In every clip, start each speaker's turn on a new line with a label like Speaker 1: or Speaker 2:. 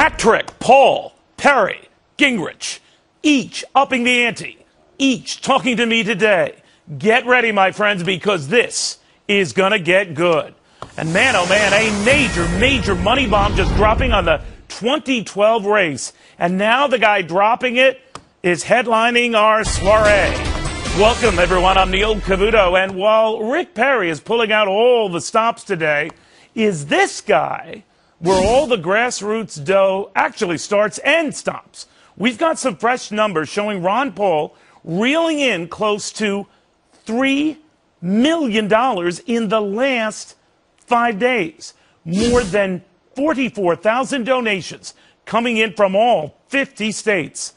Speaker 1: Hat trick, Paul, Perry, Gingrich, each upping the ante, each talking to me today. Get ready, my friends, because this is going to get good. And man, oh man, a major money bomb just dropping on the 2012 race. And now the guy dropping it is headlining our soiree. Welcome, everyone. I'm Neil Cavuto. And while Rick Perry is pulling out all the stops today, is this guy where all the grassroots dough actually starts and stops. We've got some fresh numbers showing Ron Paul reeling in close to $3 million in the last 5 days. More than 44,000 donations coming in from all 50 states.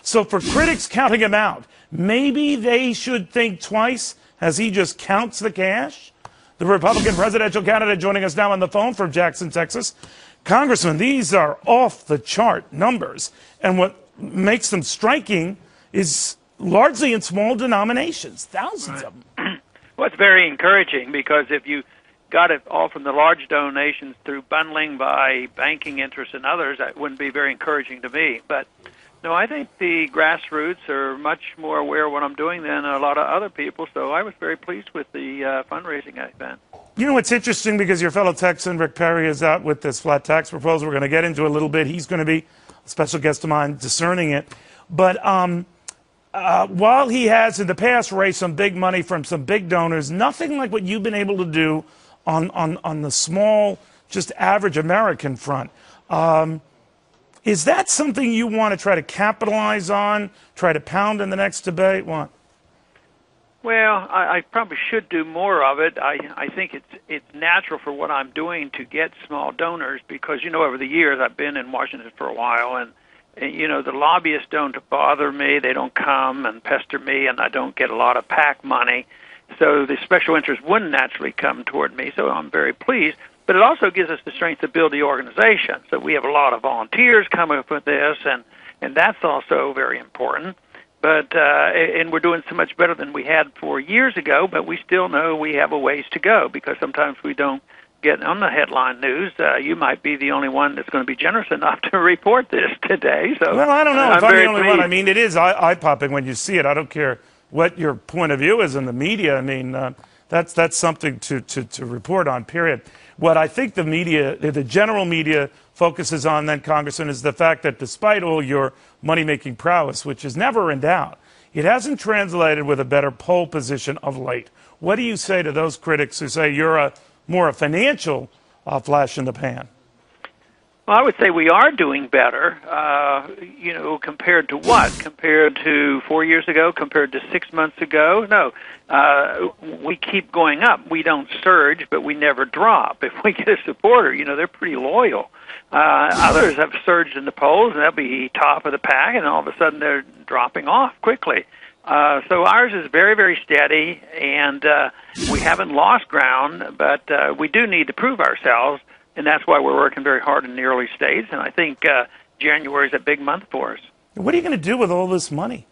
Speaker 1: So for critics counting him out, maybe they should think twice as he just counts the cash. The Republican presidential candidate joining us now on the phone from Jackson, Texas. Congressman, these are off-the-chart numbers. And what makes them striking is largely in small denominations, thousands of them.
Speaker 2: Well, it's very encouraging because if you got it all from the large donations through bundling by banking interests and others, that wouldn't be very encouraging to me. But no, I think the grassroots are much more aware of what I'm doing than a lot of other people, so I was very pleased with the fundraising event.
Speaker 1: You know, it's interesting because your fellow Texan, Rick Perry, is out with this flat tax proposal. We're going to get into a little bit. He's going to be a special guest of mine discerning it. But while he has in the past raised some big money from some big donors, nothing like what you've been able to do on the small, just average American front. Is that something you want to try to capitalize on, try to pound in the next debate? What?
Speaker 2: Well, I probably should do more of it. I think it's natural for what I'm doing to get small donors because, you know, over the years I've been in Washington for a while, and you know, the lobbyists don't bother me. They don't come and pester me, and I don't get a lot of PAC money. So the special interests wouldn't naturally come toward me, so I'm very pleased. But it also gives us the strength to build the organization. So we have a lot of volunteers coming up with this, and that's also very important. But and we're doing so much better than we had 4 years ago, but we still know we have a ways to go because sometimes we don't get on the headline news. You might be the only one that's going to be generous enough to report this today. So
Speaker 1: well, I don't know if I'm the only
Speaker 2: pleased.
Speaker 1: one. I mean, it is eye-popping when you see it. I don't care what your point of view is in the media. I mean, that's something to report on, period. What I think the media, the general media, focuses on then, Congressman, is the fact that despite all your money-making prowess, which is never in doubt, it hasn't translated with a better poll position of late. What do you say to those critics who say you're more a financial flash in the pan?
Speaker 2: Well, I would say we are doing better, you know, compared to what? Compared to 4 years ago? Compared to 6 months ago? No. We keep going up. We don't surge, but we never drop. If we get a supporter, you know, they're pretty loyal. Others have surged in the polls, and they'll be top of the pack, and all of a sudden they're dropping off quickly. So ours is very, very steady, and we haven't lost ground, but we do need to prove ourselves. And that's why we're working very hard in the early states. And I think January is a big month for us.
Speaker 1: What are you going to do with all this money?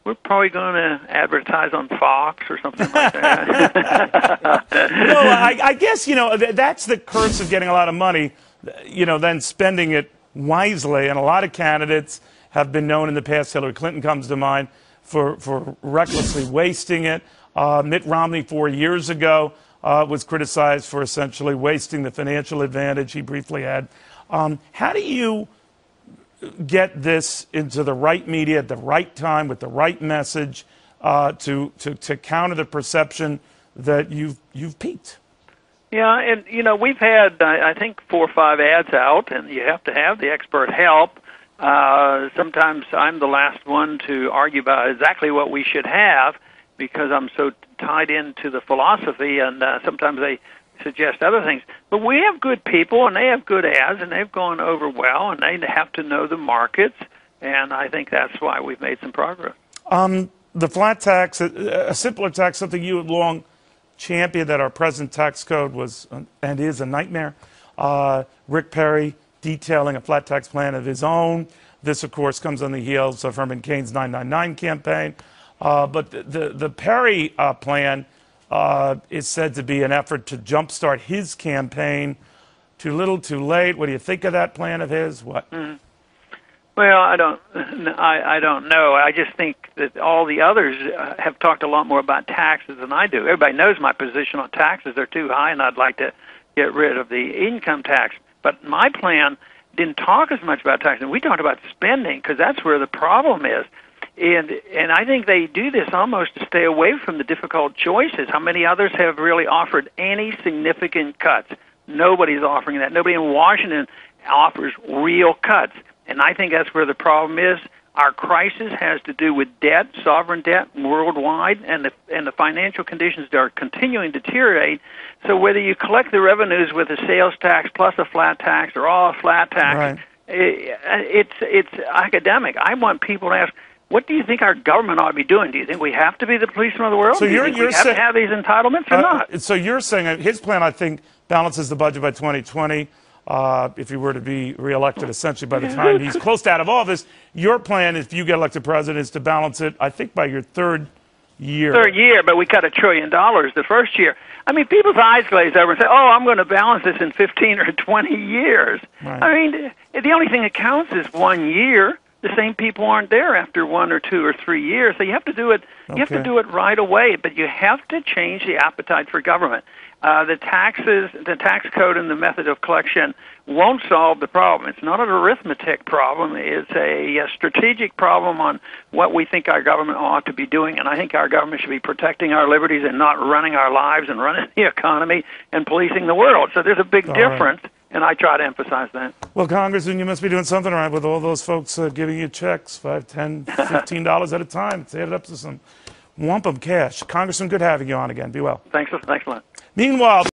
Speaker 2: We're probably going to advertise on Fox or something like that.
Speaker 1: No, I guess, you know, that's the curse of getting a lot of money, you know, then spending it wisely. And a lot of candidates have been known in the past. Hillary Clinton comes to mind for recklessly wasting it. Mitt Romney 4 years ago was criticized for essentially wasting the financial advantage he briefly had. How do you get this into the right media at the right time with the right message to counter the perception that you've peaked?
Speaker 2: Yeah, and you know, we've had I think 4 or 5 ads out, and you have to have the expert help. Sometimes I'm the last one to argue about exactly what we should have because I'm so tied into the philosophy, and sometimes they suggest other things. But we have good people, and they have good ads, and they've gone over well, and they have to know the markets, and I think that's why we've made some progress.
Speaker 1: The flat tax, a simpler tax, something you had long championed, that our present tax code was and is a nightmare. Rick Perry detailing a flat tax plan of his own. This, of course, comes on the heels of Herman Cain's 999 campaign. But the Perry plan is said to be an effort to jumpstart his campaign. Too little, too late? What do you think of that plan of his? What?
Speaker 2: Well, I don't know. I just think that all the others have talked a lot more about taxes than I do. Everybody knows my position on taxes. They're too high, and I'd like to get rid of the income tax. But my plan didn't talk as much about taxes. We talked about spending, because that's where the problem is. And I think they do this almost to stay away from the difficult choices. How many others have really offered any significant cuts? Nobody's offering that. Nobody in Washington offers real cuts. And I think that's where the problem is. Our crisis has to do with debt, sovereign debt worldwide, and the financial conditions are continuing to deteriorate. So whether you collect the revenues with a sales tax plus a flat tax or all a flat tax,
Speaker 1: Right.
Speaker 2: It's academic. I want people to ask, what do you think our government ought to be doing? Do you think we have to be the policeman of the world?
Speaker 1: So
Speaker 2: do you think we have to have these entitlements or not?
Speaker 1: So you're saying his plan, I think, balances the budget by 2020. If he were to be reelected, essentially by the time he's close to out of office, your plan, if you get elected president, is to balance it, I think, by your third year.
Speaker 2: Third year, but we cut $1 trillion the first year. I mean, people's eyes glaze over and say, "Oh, I'm going to balance this in 15 or 20 years."
Speaker 1: Right.
Speaker 2: I mean, the only thing that counts is 1 year. The same people aren't there after 1 or 2 or 3 years, so you have to do it. You have to do it right away. But you have to change the appetite for government. The taxes, the tax code, and the method of collection won't solve the problem. It's not an arithmetic problem. It's a strategic problem on what we think our government ought to be doing. And I think our government should be protecting our liberties and not running our lives and running the economy and policing the world. So there's a big difference, and I try to emphasize that.
Speaker 1: Well, Congressman, you must be doing something right with all those folks giving you checks, $5, $10, $15 at a time. It's added up to some wampum cash. Congressman, good having you on again. Be well.
Speaker 2: Thanks a lot.
Speaker 1: Meanwhile,